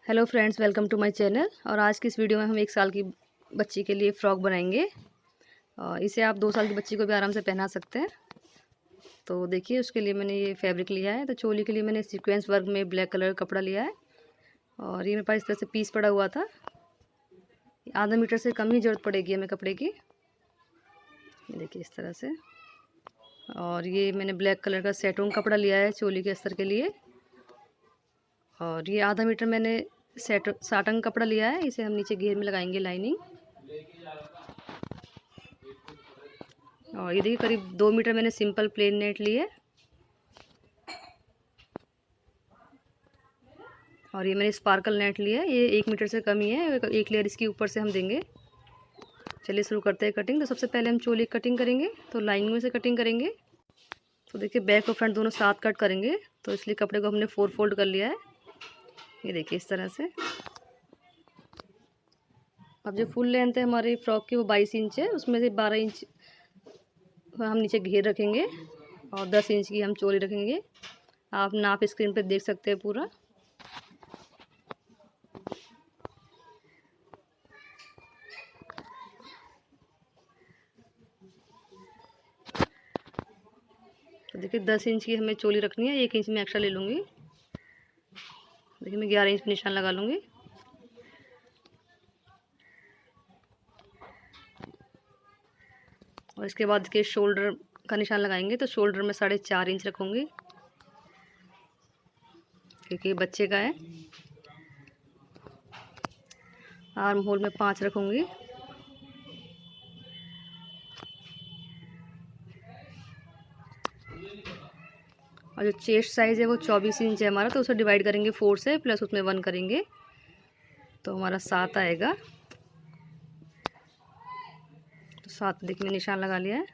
Hello friends, welcome to my channel. और आज की इस वीडियो में हम 1 साल की बच्ची के लिए फ़्रॉक बनाएंगे। इसे आप 2 साल की बच्ची को भी आराम से पहना सकते हैं। तो देखिए, उसके लिए मैंने ये फैब्रिक लिया है। तो चोली के लिए मैंने सीक्वेंस वर्क में ब्लैक कलर का कपड़ा लिया है और ये मेरे पास इस तरह से पीस पड़ा हुआ था। आधा मीटर से कम ही ज़रूरत पड़ेगी हमें कपड़े की। ये देखिए इस तरह से। और ये मैंने ब्लैक कलर का सेटून कपड़ा लिया है चोली के अस्तर के लिए। और ये आधा मीटर मैंने साटन कपड़ा लिया है। इसे हम नीचे घेर में लगाएंगे लाइनिंग। और ये देखिए करीब 2 मीटर मैंने सिंपल प्लेन नेट लिए। और ये मैंने स्पार्कल नेट लिया है। ये 1 मीटर से कम ही है। एक लेयर इसकी ऊपर से हम देंगे। चलिए शुरू करते हैं कटिंग। तो सबसे पहले हम चोली कटिंग करेंगे, तो लाइनिंग में से कटिंग करेंगे। तो देखिए बैक और फ्रंट दोनों साथ कट करेंगे, तो इसलिए कपड़े को हमने 4 फोल्ड कर लिया है। ये देखिए इस तरह से। अब जो फुल लेंथ है हमारी फ्रॉक की वो 22 इंच है। उसमें से 12 इंच हम नीचे घेर रखेंगे और 10 इंच की हम चोली रखेंगे। आप नाप स्क्रीन पे देख सकते हैं पूरा। तो देखिए 10 इंच की हमें चोली रखनी है। 1 इंच में एक्स्ट्रा ले लूँगी। देखिए मैं 11 इंच पे निशान लगा लूँगी। और इसके बाद के शोल्डर का निशान लगाएंगे। तो शोल्डर में 4.5 इंच रखूँगी क्योंकि ये बच्चे का है। आर्म होल में 5 रखूँगी। और जो चेस्ट साइज़ है वो 24 इंच है हमारा, तो उसे डिवाइड करेंगे 4 से, प्लस उसमें 1 करेंगे तो हमारा 7 आएगा। तो 7 देखिए मैं निशान लगा लिया है।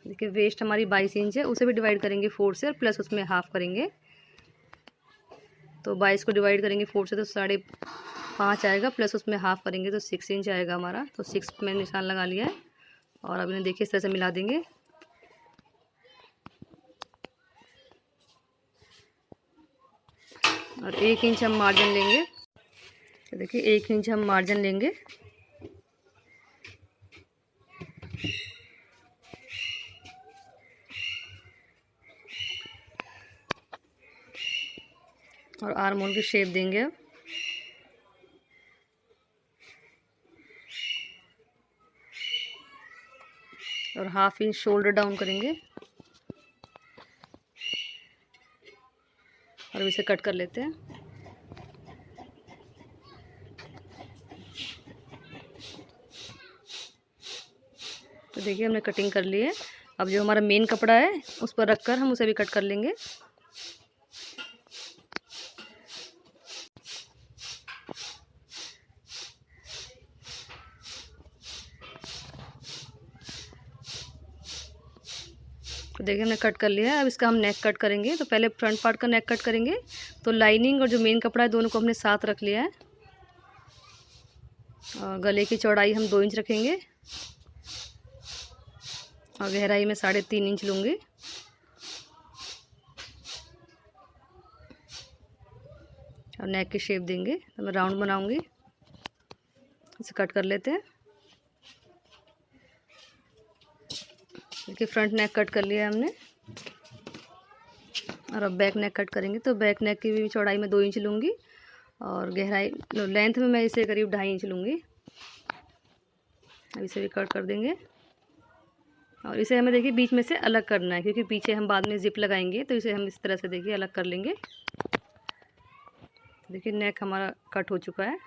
देखिए वेस्ट हमारी 22 इंच है, उसे भी डिवाइड करेंगे 4 से और प्लस उसमें हाफ करेंगे। तो 22 को डिवाइड करेंगे 4 से तो 5.5 आएगा, प्लस उसमें हाफ करेंगे तो 6 इंच आएगा हमारा। तो 6 में निशान लगा लिया है। और अब इन्हें देखिए इस तरह से मिला देंगे। और 1 इंच हम मार्जिन लेंगे। तो देखिए 1 इंच हम मार्जिन लेंगे। और आर्म होल की शेप देंगे अब। और हाफ इंच शोल्डर डाउन करेंगे और इसे कट कर लेते हैं। तो देखिए हमने कटिंग कर ली है। अब जो हमारा मेन कपड़ा है उस पर रखकर हम उसे भी कट कर लेंगे। तो देखिए हमने कट कर लिया है। अब इसका हम नेक कट करेंगे। तो पहले फ्रंट पार्ट का नेक कट करेंगे। तो लाइनिंग और जो मेन कपड़ा है दोनों को हमने साथ रख लिया है। और गले की चौड़ाई हम 2 इंच रखेंगे और गहराई में 3.5 इंच लूँगी। और नेक की शेप देंगे। तो मैं राउंड बनाऊँगी। इसे कट कर लेते हैं। देखिए फ्रंट नेक कट कर लिया है हमने। और अब बैक नेक कट करेंगे। तो बैक नेक की भी चौड़ाई में 2 इंच लूँगी और गहराई लेंथ में मैं इसे करीब 2.5 इंच लूँगी। अब इसे भी कट कर देंगे। और इसे हमें देखिए बीच में से अलग करना है क्योंकि पीछे हम बाद में जिप लगाएंगे। तो इसे हम इस तरह से देखिए अलग कर लेंगे। देखिए नेक हमारा कट हो चुका है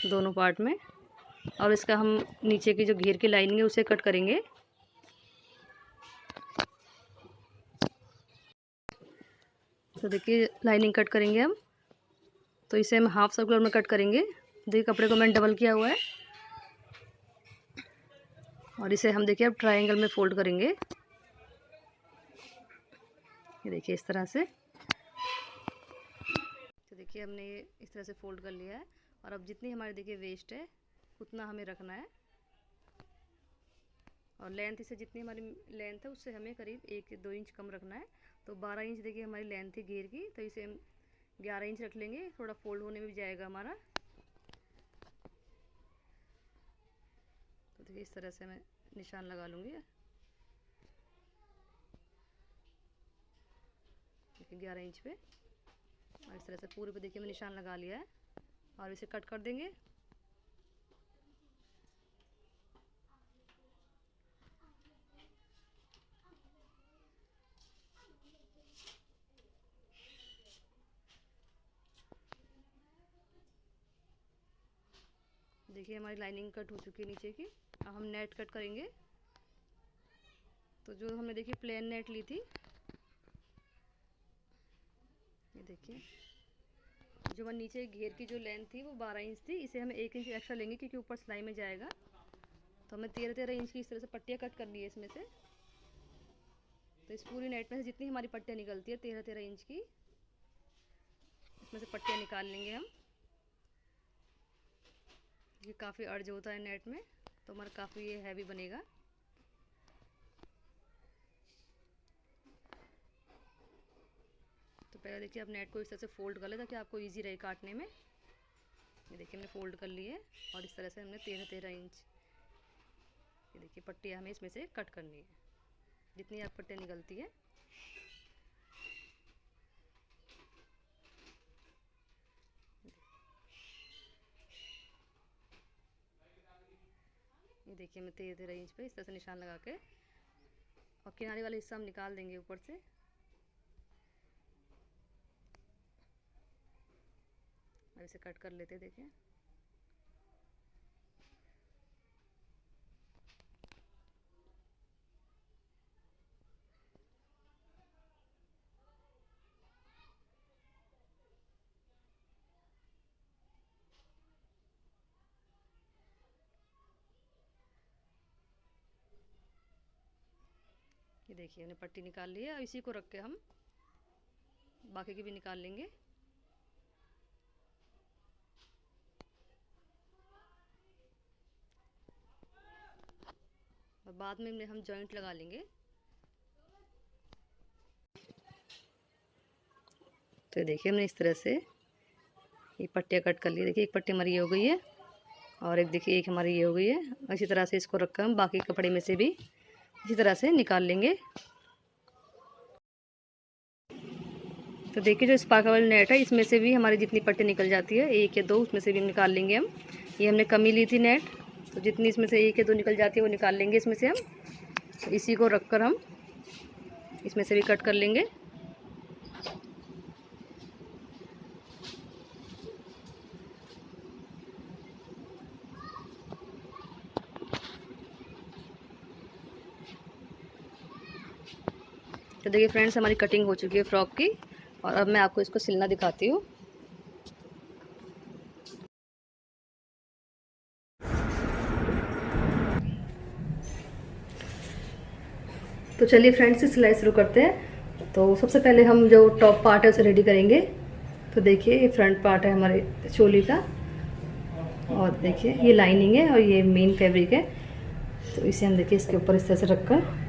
दोनों पार्ट में। और इसका हम नीचे की जो घेर की लाइनिंग है उसे कट करेंगे। तो देखिए लाइनिंग कट करेंगे हम। तो इसे हम हाफ सर्कुलर में कट करेंगे। देखिए कपड़े को मैंने डबल किया हुआ है। और इसे हम देखिए अब ट्रायंगल में फोल्ड करेंगे। ये देखिए इस तरह से। तो देखिए हमने ये इस तरह से फोल्ड कर लिया है। और अब जितनी हमारी देखिए वेस्ट है उतना हमें रखना है। और लेंथ इसे जितनी हमारी लेंथ है उससे हमें करीब 1 से 2 इंच कम रखना है। तो 12 इंच देखिए हमारी लेंथ थी घेर की। तो इसे हम 11 इंच रख लेंगे, थोड़ा फोल्ड होने में भी जाएगा हमारा। तो देखिए इस तरह से मैं निशान लगा लूँगी। देखिए 11 इंच पे, और इस तरह से पूरे पे देखिए मैं निशान लगा लिया है, और इसे कट कर देंगे। देखिए हमारी लाइनिंग कट हो चुकी है नीचे की। अब हम नेट कट करेंगे। तो जो हमने देखिए प्लेन नेट ली थी, ये देखिए जो हमारे नीचे घेर की जो लेंथ थी वो 12 इंच थी, इसे हमें 1 इंच एक्स्ट्रा लेंगे क्योंकि ऊपर सिलाई में जाएगा। तो हमें 13-13 इंच की इस तरह से पट्टियाँ कट करनी है इसमें से। तो इस पूरी नेट में से जितनी हमारी पट्टियाँ निकलती है 13-13 इंच की, इसमें से पट्टियाँ निकाल लेंगे हम। ये काफ़ी अर्ज होता है नेट में, तो हमारा काफ़ी ये हैवी बनेगा। तो पहले देखिए आप नेट को इस तरह से फोल्ड कर ले ताकि आपको इजी रहे काटने में। ये देखिए हमने फोल्ड कर लिए, और इस तरह से हमने 13-13 इंच, ये देखिए पट्टियाँ हमें इसमें से कट करनी है, जितनी आप पट्टियाँ निकलती है। ये देखिए मैं 13-13 इंच पे इस तरह से निशान लगा के, और किनारे वाला हिस्सा हम निकाल देंगे ऊपर से। अब इसे कट कर लेते हैं। देखिए ये देखिए हमने पट्टी निकाल ली है। अब इसी को रख के हम बाकी की भी निकाल लेंगे। और बाद में हम जॉइंट लगा लेंगे। तो देखिए हमने इस तरह से ये पट्टियाँ कट कर ली। देखिए एक पट्टी हमारी ये हो गई है, और एक देखिए एक हमारी ये हो गई है। इसी तरह से इसको रखकर हम बाकी कपड़े में से भी इसी तरह से निकाल लेंगे। तो देखिए जो स्पार्कल वाली नेट है, इसमें से भी हमारी जितनी पट्टी निकल जाती है, 1 या 2 उसमें से भी निकाल लेंगे हम। ये हमने कमी ली थी नेट, तो जितनी इसमें से 1 या 2 निकल जाती है वो निकाल लेंगे इसमें से हम। तो इसी को रखकर हम इसमें से भी कट कर लेंगे। तो देखिए फ्रेंड्स हमारी कटिंग हो चुकी है फ्रॉक की, और अब मैं आपको इसको सिलना दिखाती हूँ। तो चलिए फ्रेंड्स सिलाई शुरू करते हैं। तो सबसे पहले हम जो टॉप पार्ट है उसे रेडी करेंगे। तो देखिए ये फ्रंट पार्ट है हमारे चोली का, और देखिए ये लाइनिंग है और ये मेन फैब्रिक है। तो इसे हम देखिए इसके ऊपर इस तरह से रखकर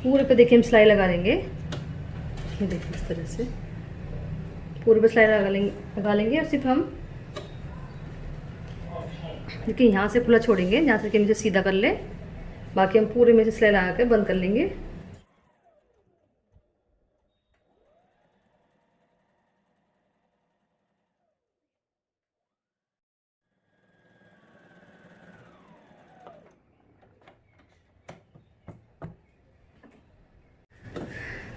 पूरे पे देखिए हम सिलाई लगा लेंगे। ये देखिए इस तरह से पूरे पे सिलाई लगा लेंगे और सिर्फ हम देखिए यहाँ से खुला छोड़ेंगे, जहाँ से कि मुझे सीधा कर ले, बाकी हम पूरे में से सिलाई लगा कर बंद कर लेंगे।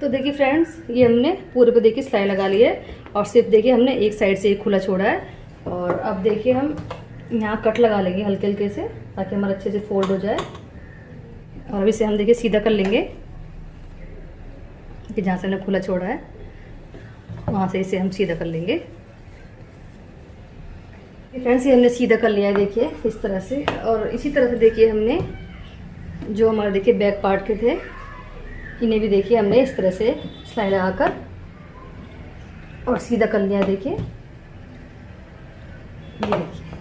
तो देखिए फ्रेंड्स ये हमने पूरे पे देखिए सिलाई लगा ली है, और सिर्फ देखिए हमने एक साइड से एक खुला छोड़ा है। और अब देखिए हम यहाँ कट लगा लेंगे हल्के हल्के से, ताकि हमारा अच्छे से फोल्ड हो जाए। और अब इसे हम देखिए सीधा कर लेंगे कि जहाँ से हमने खुला छोड़ा है वहाँ से इसे हम सीधा कर लेंगे। फ्रेंड्स ये हमने सीधा कर लिया है देखिए इस तरह से। और इसी तरह से देखिए हमने जो हमारे देखिए बैक पार्ट के थे, इन्हें भी देखिए हमने इस तरह से सिलाई लगाकर और सीधा कर लिया है। देखिए ये देखिए,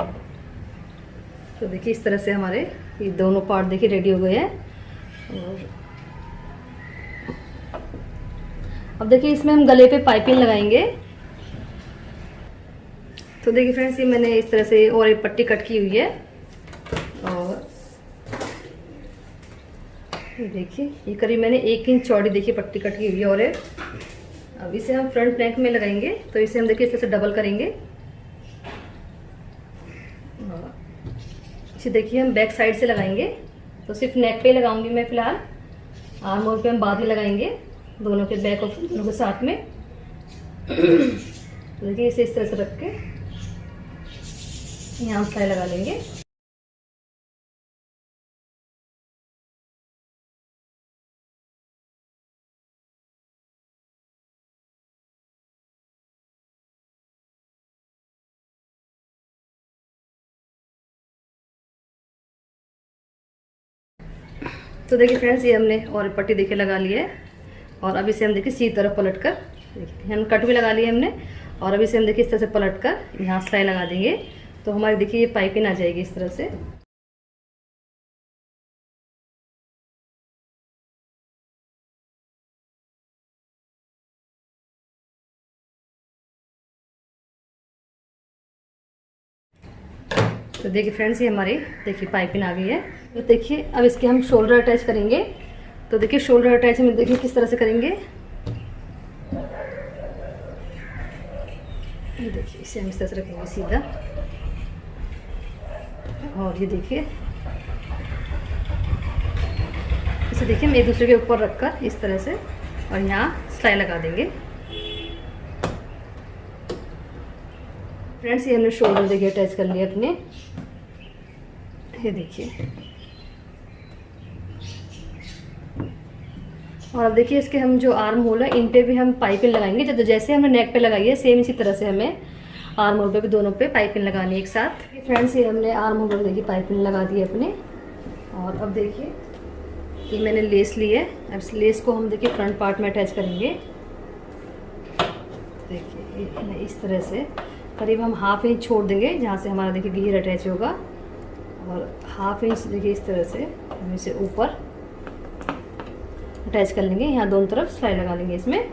तो देखिए इस तरह से हमारे ये दोनों पार्ट देखिए रेडी हो गए हैं। और अब देखिए इसमें हम गले पे पाइपिंग लगाएंगे। तो देखिए फ्रेंड्स, ये मैंने इस तरह से और एक पट्टी कट की हुई है, और देखिए ये करीब मैंने 1 इंच चौड़ी देखिए पट्टी कट की हुई है। और अब इसे हम फ्रंट नेक में लगाएंगे, तो इसे हम देखिए इस तरह से डबल करेंगे। इसे देखिए हम बैक साइड से लगाएंगे, तो सिर्फ नेक पे लगाऊंगी मैं फिलहाल, आर्म होल पे हम बाद में लगाएंगे, दोनों के बैक और दोनों के साथ में। तो देखिए इसे इस तरह से रख के यहाँ सिलाई लगा लेंगे। तो देखिए फ्रेंड्स, ये हमने और पट्टी देखिए लगा ली है, और अब इसे हम देखिए सीधी तरफ पलट कर, देखिए हम कट भी लगा लिए हमने, और अब इसे हम देखिए इस तरह से पलट कर यहाँ सिलाई लगा देंगे। तो हमारी देखिए ये पाइपिंग आ जाएगी इस तरह से। तो देखिए फ्रेंड्स, ये हमारी देखिए पाइपिंग आ गई है। तो देखिए अब इसके हम शोल्डर अटैच करेंगे। तो देखिए शोल्डर अटैच हम देखिए किस तरह से करेंगे। ये देखिए इसे हम इस तरह से रखेंगे सीधा, और ये देखिए इसे देखिए हम एक दूसरे के ऊपर रखकर इस तरह से, और यहाँ सिलाई लगा देंगे। फ्रेंड्स, ये हमने शोल्डर देखिए अटैच कर लिया अपने, ये देखिए। और अब देखिए इसके हम जो आर्म होल है इन पे भी हम पाइपिंग लगाएंगे, तो जैसे हमने नेक पे लगाई है सेम इसी तरह से हमें आर्म होल पे भी दोनों पे पाइपिंग लगानी है एक साथ। फ्रेंड्स, ये हमने आर्म होल पे देखिए पाइपिंग लगा दी है अपने। और अब देखिए ये मैंने लेस ली है, अब इस लेस को हम देखिए फ्रंट पार्ट में अटैच करेंगे। देखिए इस तरह से करीब हम ½ इंच छोड़ देंगे जहाँ से हमारा देखिए घेर अटैच होगा, और ½ इंच देखिए इस तरह से हम इसे ऊपर अटैच कर लेंगे। यहाँ दोनों तरफ सिलाई लगा लेंगे इसमें।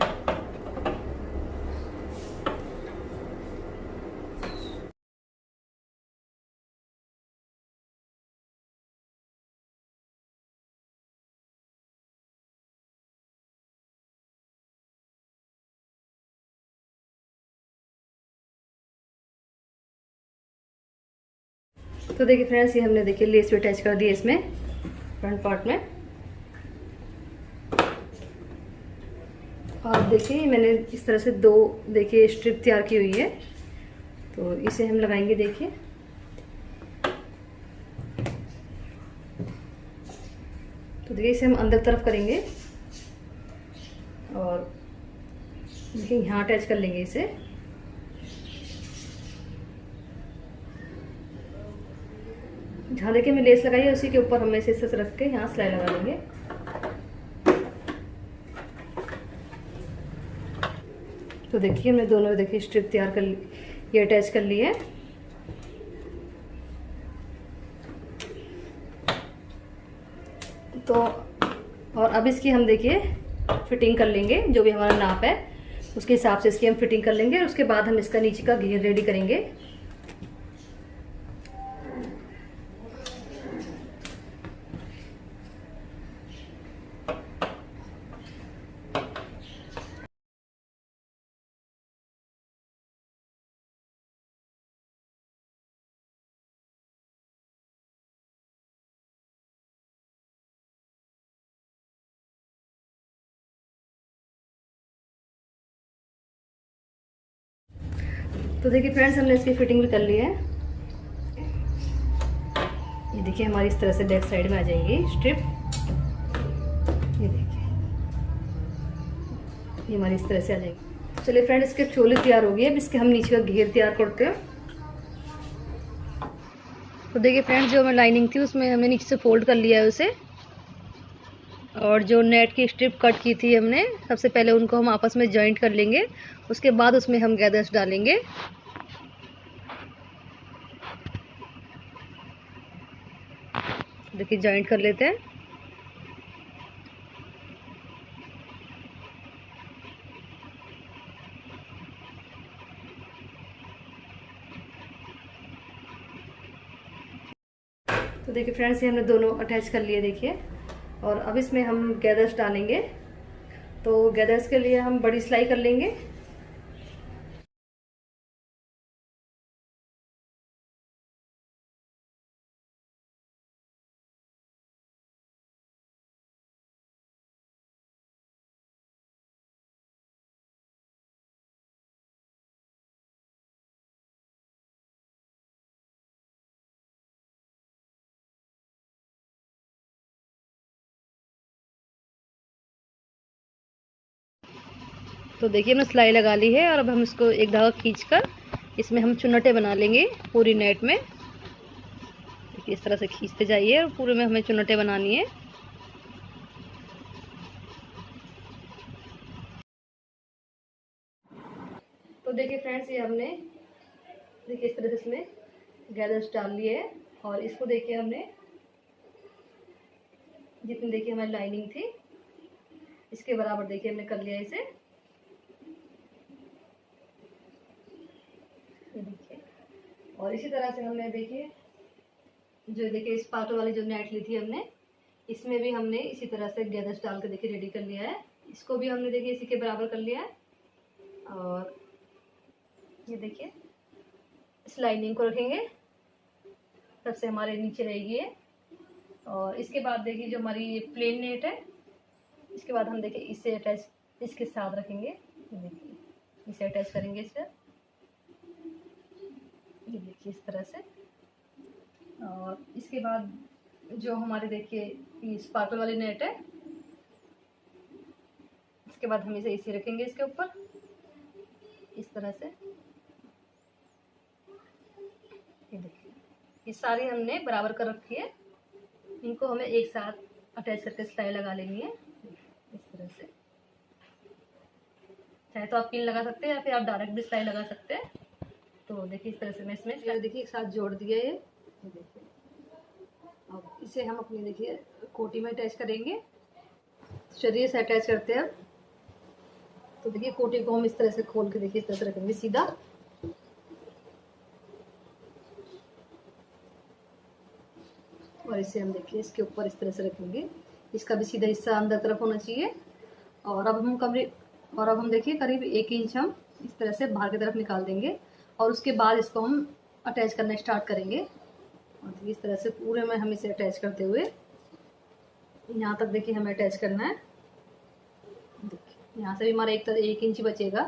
तो देखिए फ्रेंड्स, ये हमने देखिए लेस भी अटैच कर दी है इसमें फ्रंट पार्ट में। और देखिए मैंने इस तरह से 2 देखिए स्ट्रिप तैयार की हुई है, तो इसे हम लगाएंगे। देखिए तो देखिए इसे हम अंदर तरफ करेंगे, और देखिए यहाँ अटैच कर लेंगे इसे। जहाँ देखिए मैं लेस लगाई है उसी के ऊपर हम इसे इस तरह से रख के यहाँ सिलाई लगा लेंगे। तो देखिए हमने दोनों देखिए स्ट्रिप तैयार कर ये अटैच कर ली है। तो और अब इसकी हम देखिए फिटिंग कर लेंगे, जो भी हमारा नाप है उसके हिसाब से इसकी हम फिटिंग कर लेंगे, और उसके बाद हम इसका नीचे का घेर रेडी करेंगे। तो देखिए फ्रेंड्स, हमने इसकी फिटिंग भी कर ली है। ये देखिए हमारी इस तरह से बैक साइड में आ जाएंगी स्ट्रिप। ये देखिए ये हमारी इस तरह से आ जाएगी। चलिए फ्रेंड्स, इसके चोली तैयार हो गई है। अब इसके हम नीचे का घेर तैयार करते हैं। तो देखिए फ्रेंड्स, जो हमें लाइनिंग थी उसमें हमने नीचे से फोल्ड कर लिया है उसे, और जो नेट की स्ट्रिप कट की थी हमने सबसे पहले उनको हम आपस में जॉइंट कर लेंगे, उसके बाद उसमें हम गैदर्स डालेंगे। देखिए जॉइंट कर लेते हैं। तो देखिए फ्रेंड्स, ये हमने दोनों अटैच कर लिए देखिए। और अब इसमें हम गैदर्स डालेंगे। तो गैदर्स के लिए हम बड़ी सिलाई कर लेंगे। तो देखिए हमने सिलाई लगा ली है और अब हम इसको एक धागा खींचकर इसमें हम चुन्नटें बना लेंगे पूरी नेट में। देखिए इस तरह से खींचते जाइए और पूरे में हमें चुन्नटें बनानी है। तो देखिए फ्रेंड्स, ये हमने देखिए इस तरह से इसमें गैदर्स डाल लिए है। और इसको देखिए हमने जितनी देखिए हमारी लाइनिंग थी इसके बराबर देखिए हमने कर लिया इसे। ये देखिए, और इसी तरह से हमने देखिए जो देखिए स्पार्कल वाली जो नेट ली थी हमने, इसमें भी हमने इसी तरह से गैदर्स डाल के देखिए रेडी कर लिया है। इसको भी हमने देखिए इसी के बराबर कर लिया है। और ये देखिए इस लाइनिंग को रखेंगे, सबसे हमारे नीचे रहेगी ये। और इसके बाद देखिए जो हमारी ये प्लेन नेट है, इसके बाद हम देखिए इसे अटैच इसके साथ रखेंगे। ये देखिए इसे अटैच करेंगे इस पर, ये देखिए इस तरह से। और इसके बाद जो हमारे देखिए ये स्पार्कल वाली नेट है, इसके बाद हम इसे रखेंगे इसके ऊपर इस तरह से। ये देखिए ये सारी हमने बराबर कर रखी है। इनको हमें एक साथ अटैच करके सिलाई लगा लेनी है इस तरह से। चाहे तो आप पिन लगा सकते हैं या फिर आप डायरेक्ट भी सिलाई लगा सकते हैं। तो देखिए इस तरह से मैं इसमें देखिए एक साथ जोड़ दिया ये देखिए। अब इसे हम अपनी देखिए कोटी में अटैच करेंगे। चलिए इसे अटैच करते हैं। तो देखिए कोटी को हम इस तरह से खोल के देखिए इस तरह से रखेंगे सीधा। और इसे हम देखिए इसके ऊपर इस तरह से रखेंगे। इसका भी सीधा हिस्सा अंदर तरफ होना चाहिए। और अब हम देखिए करीब 1 इंच हम इस तरह से बाहर की तरफ निकाल देंगे। और उसके बाद इसको हम अटैच करना स्टार्ट करेंगे। और इस तरह से पूरे में हम इसे अटैच करते हुए यहाँ तक देखिए हमें अटैच करना है। देखिए यहाँ से भी हमारा 1 इंच बचेगा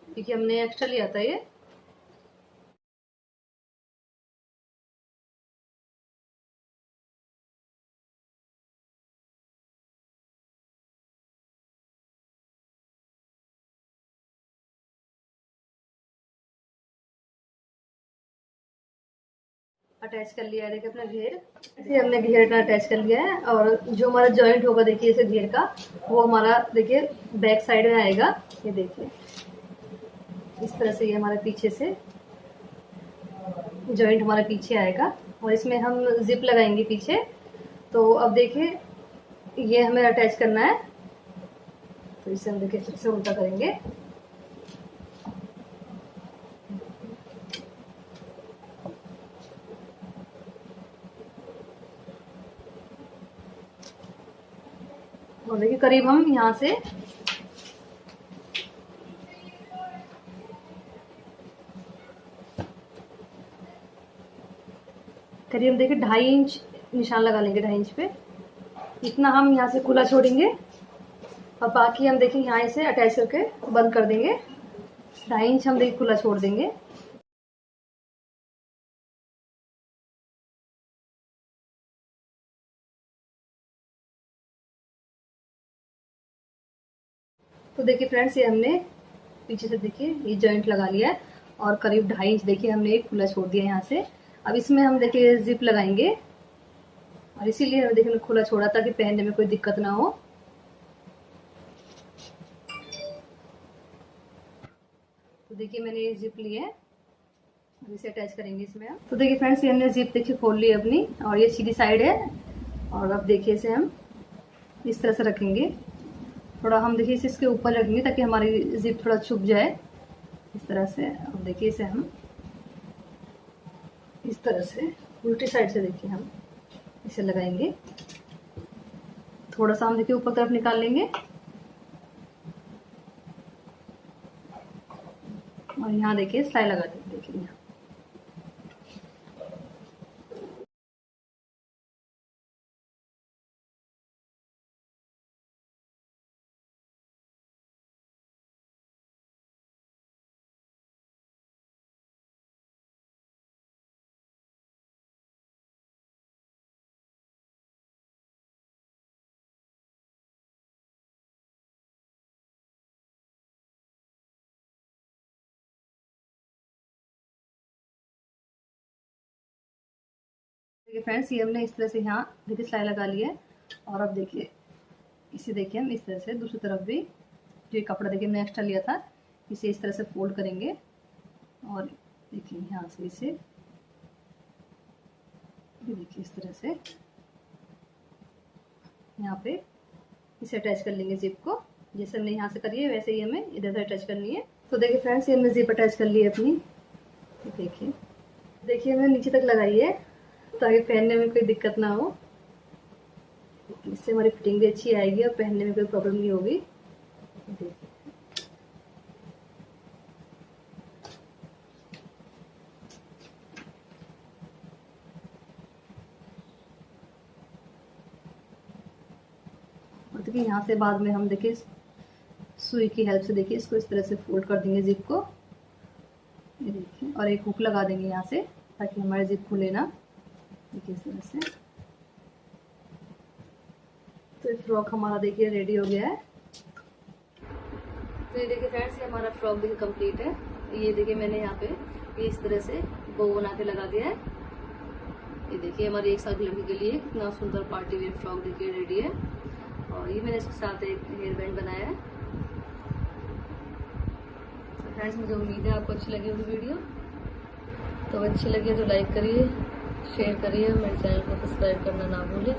क्योंकि हमने एक्स्ट्रा लिया था ये। अटैच कर लिया है देखिए अपना घेर। ऐसे हमने घेर का अटैच कर लिया है। और जो हमारा जॉइंट होगा देखिए इसे घेर का, वो हमारा देखिए बैक साइड में आएगा। ये देखिए इस तरह से ये हमारे पीछे से जॉइंट हमारे पीछे आएगा। और इसमें हम जिप लगाएंगे पीछे। तो अब देखिए ये हमें अटैच करना है। तो इसे हम देखिए फिर से उल्टा करेंगे। और देखिए करीब हम यहाँ से करीब देखिए 2.5 इंच निशान लगा लेंगे। 2.5 इंच पे इतना हम यहाँ से खुला छोड़ेंगे। और बाकी हम देखिए यहाँ से अटैच करके बंद कर देंगे। 2.5 इंच हम देखिए खुला छोड़ देंगे। तो देखिए फ्रेंड्स, ये हमने पीछे से देखिए ये जॉइंट लगा लिया है। और करीब 2.5 इंच देखिए हमने एक खुला छोड़ दिया यहाँ से। अब इसमें हम देखिए जिप लगाएंगे। और इसीलिए हमने देखिए खुला छोड़ा ताकि पहनने में कोई दिक्कत ना हो। तो देखिए मैंने ये जिप ली है, इसे अटैच करेंगे इसमें हम। तो देखिए फ्रेंड्स, ये हमने जिप देखिए खोल ली अपनी और ये सीधी साइड है। और अब देखिए इसे हम इस तरह से रखेंगे। थोड़ा हम देखिए इसे इसके ऊपर रखेंगे ताकि हमारी जिप थोड़ा छुप जाए इस तरह से। अब देखिए इसे हम इस तरह से उल्टी साइड से देखिए हम इसे लगाएंगे। थोड़ा सा हम देखिए ऊपर तरफ निकाल लेंगे और यहाँ देखिए सिलाई लगा देंगे। देखिए यहाँ देखिए फ्रेंड्स, ये हमने इस तरह से यहाँ देखिए सिलाई लगा ली है। और अब देखिए इसे देखिए हम इस तरह से दूसरी तरफ भी जो कपड़ा देखिए हमने एक्स्ट्रा लिया था इसे इस तरह से फोल्ड करेंगे और देखिए यहाँ से इसे देखिए इस तरह से यहाँ पे इसे अटैच कर लेंगे जिप को। जैसे हमने यहाँ से करी है वैसे ही हमें इधर से अटैच करनी है। तो देखिए फ्रेंड्स, ये हमने जिप अटैच कर ली है अपनी। देखिए हमने नीचे तक लगाई है ताकि पहनने में कोई दिक्कत ना हो। इससे हमारी फिटिंग भी अच्छी आएगी और पहनने में कोई प्रॉब्लम नहीं होगी। देखिए और देखिए यहाँ से बाद में हम देखिए सुई की हेल्प से देखिए इसको इस तरह से फोल्ड कर देंगे जिप को। ये देखिए और एक हुक लगा देंगे यहाँ से ताकि हमारे जिप खुले ना। देखिए इस तरह से। तो ये फ्रॉक हमारा देखिए रेडी हो गया है। तो ये देखिए फ्रेंड्स, ये हमारा फ्रॉक देखिए कंप्लीट है। ये देखिए मैंने यहाँ पे ये इस तरह से बो बना के लगा दिया है। ये देखिए हमारी 1 साल की लड़की के लिए इतना सुंदर पार्टी वेयर फ्रॉक देखिए रेडी है। और ये मैंने इसके साथ एक हेयर बैंड बनाया है। तो फ्रेंड्स, मुझे उम्मीद है आपको अच्छी लगी होगी वीडियो। तो अच्छी लगी तो लाइक करिए, शेयर करिए, मेरे चैनल को सब्सक्राइब करना ना भूलें।